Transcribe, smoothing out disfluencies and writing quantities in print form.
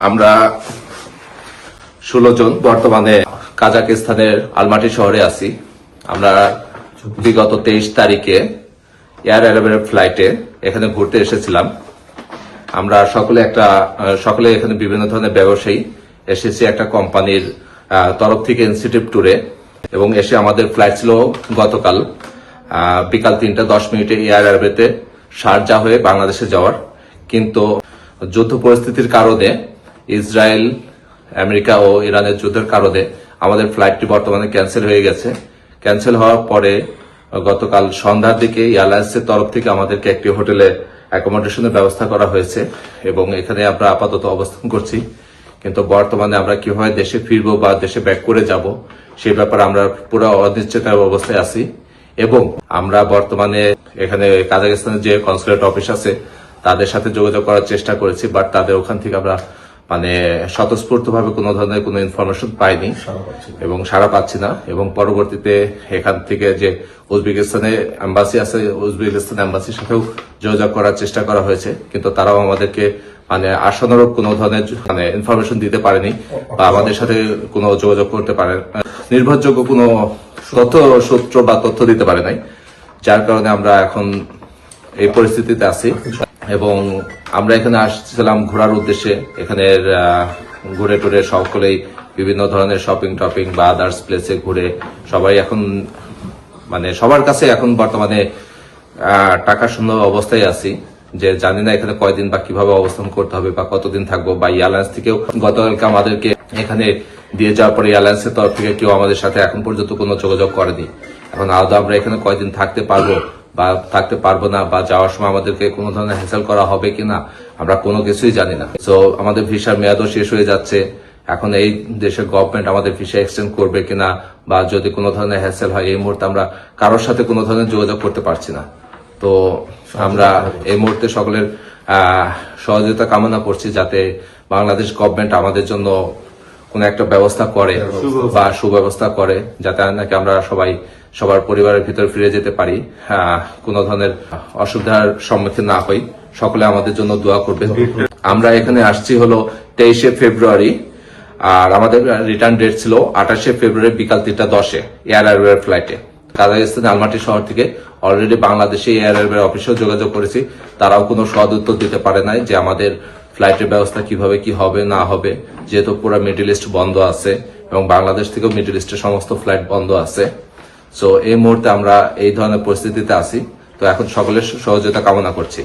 আমরা 16 জন বর্তমানে কাজাকিস্তানের আলমাটি শহরে আছি। আমরা বিগত 23 তারিখে এয়ার অ্যারাবিয়ার ফ্লাইটে এখানে ঘুরতে এসেছিলাম। আমরা সকলে এখানে বিভিন্ন ধরনের ব্যবসায়ী এসেছি একটা কোম্পানির তরফ থেকে ইনস্টিটিউট ট্যুরে, এবং এসে আমাদের ফ্লাইট ছিল গতকাল বিকাল 3:10 এয়ার অ্যারাবিয়াতে শারজাহ হয়ে বাংলাদেশে যাওয়ার। কিন্তু যুদ্ধ পরিস্থিতির কারণে, ইসরায়েল, আমেরিকা ও ইরানের যুদ্ধের কারণে আমাদের ফ্লাইটটি বর্তমানে ক্যান্সেল হয়ে গেছে। ক্যান্সেল হওয়ার পরে গতকাল সন্ধ্যার দিকে এয়ারলাইন্সের তরফ থেকে আমাদেরকে একটি হোটেলে অ্যাকোমোডেশনের ব্যবস্থা করা হয়েছে, এবং এখানে আমরা আপাতত অবস্থান করছি। কিন্তু বর্তমানে আমরা কিভাবে দেশে ফিরবো বা দেশে ব্যাক করে যাব সেই ব্যাপারে আমরা পুরো অনিশ্চয়তার অবস্থায় আছি। এবং আমরা বর্তমানে এখানে কাজাকিস্তানের যে কনসুলেট অফিস আছে তাদের সাথে যোগাযোগ করার চেষ্টা করেছি, বাট তাদের ওখান থেকে আমরা স্বতঃস্ফূর্তভাবে কোনো ধরনের কোনো ইনফরমেশন পাইনি এবং সাড়া পাচ্ছি না। এবং পরবর্তীতে এখান থেকে যে উজবেকিস্তানে এম্বাসি আছে, উজবেকিস্তান এম্বাসির সাথেও যোগাযোগ করার চেষ্টা করা হয়েছে, কিন্তু তারাও আমাদেরকে আশানুরূপ কোনো ধরনের ইনফরমেশন দিতে পারেনি বা আমাদের সাথে কোনো যোগাযোগ করতে পারে, নির্ভরযোগ্য কোনো সূত্র বা তথ্য দিতে পারে নাই। যার কারণে আমরা এখন এই পরিস্থিতিতে আছি। এবং আমরা এখানে আসছিলাম ঘোরার উদ্দেশ্যে। এখানের ঘুরে টুরে সকলেই বিভিন্ন ধরনের শপিং টপিং বা আদার্স প্লেসে ঘুরে সবাই এখন সবার কাছে এখন বর্তমানে টাকা শূন্য অবস্থায় আছি, যে জানি না এখানে কয়দিন বা কিভাবে অবস্থান করতে হবে বা কতদিন থাকবো। বা এয়ারলাইন্স থেকেও গতকালকে আমাদেরকে এখানে দিয়ে যাওয়ার পরে এয়ারলাইন্সের তরফ থেকে কেউ আমাদের সাথে এখন পর্যন্ত কোনো যোগাযোগ করেনি। এখন আদৌ আমরা এখানে কয়দিন থাকতে পারবো বা থাকতে পারবো না, বা যাওয়ার সময় আমাদেরকে কোনো ধরনের হ্যাসেল করা হবে কিনা আমরা কোনো কিছুই জানি না। সো আমাদের ভিসার মেয়াদও শেষ হয়ে যাচ্ছে। এখন এই দেশের গভর্নমেন্ট আমাদের ভিসা এক্সটেন্ড করবে কিনা বা যদি কোনো ধরনের হ্যাসেল হয়, এই মুহূর্তে আমরা কারোর সাথে কোনো ধরনের যোগাযোগ করতে পারছি না। তো আমরা এই মুহূর্তে সকলের সহযোগিতা কামনা করছি, যাতে বাংলাদেশ গভর্নমেন্ট আমাদের জন্য কোন একটা ব্যবস্থা করে বা সুব্যবস্থা করে, যাতে নাকি আমরা সবার পরিবারের ভিতরে ফিরে যেতে পারি, কোনো ধরনের অসুবিধার সম্মুখীন না হই। সকলে আমাদের জন্য দোয়া করবেন। আমরা এখানে আসছি হলো 23 ফেব্রুয়ারি, আর আমাদের রিটার্ন ডেট ছিল 28 ফেব্রুয়ারি বিকাল 3:10 এয়ার অ্যারাবিয়ার ফ্লাইটে। কাজাকিস্তান আলমাটি শহর থেকে অলরেডি বাংলাদেশে এয়ার অ্যারাবিয়ার অফিসেও যোগাযোগ করেছি, তারাও কোনো সদ উত্তর দিতে পারে নাই যে আমাদের ফ্লাইটের ব্যবস্থা কিভাবে কি হবে না হবে, যেহেতু পুরো মিডল ইস্ট বন্ধ আছে এবং বাংলাদেশ থেকেও মিডল ইস্টের সমস্ত ফ্লাইট বন্ধ আছে। সো এই মুহূর্তে আমরা এই ধরনের পরিস্থিতিতে আছি। তো এখন সকলের সহযোগিতা কামনা করছি।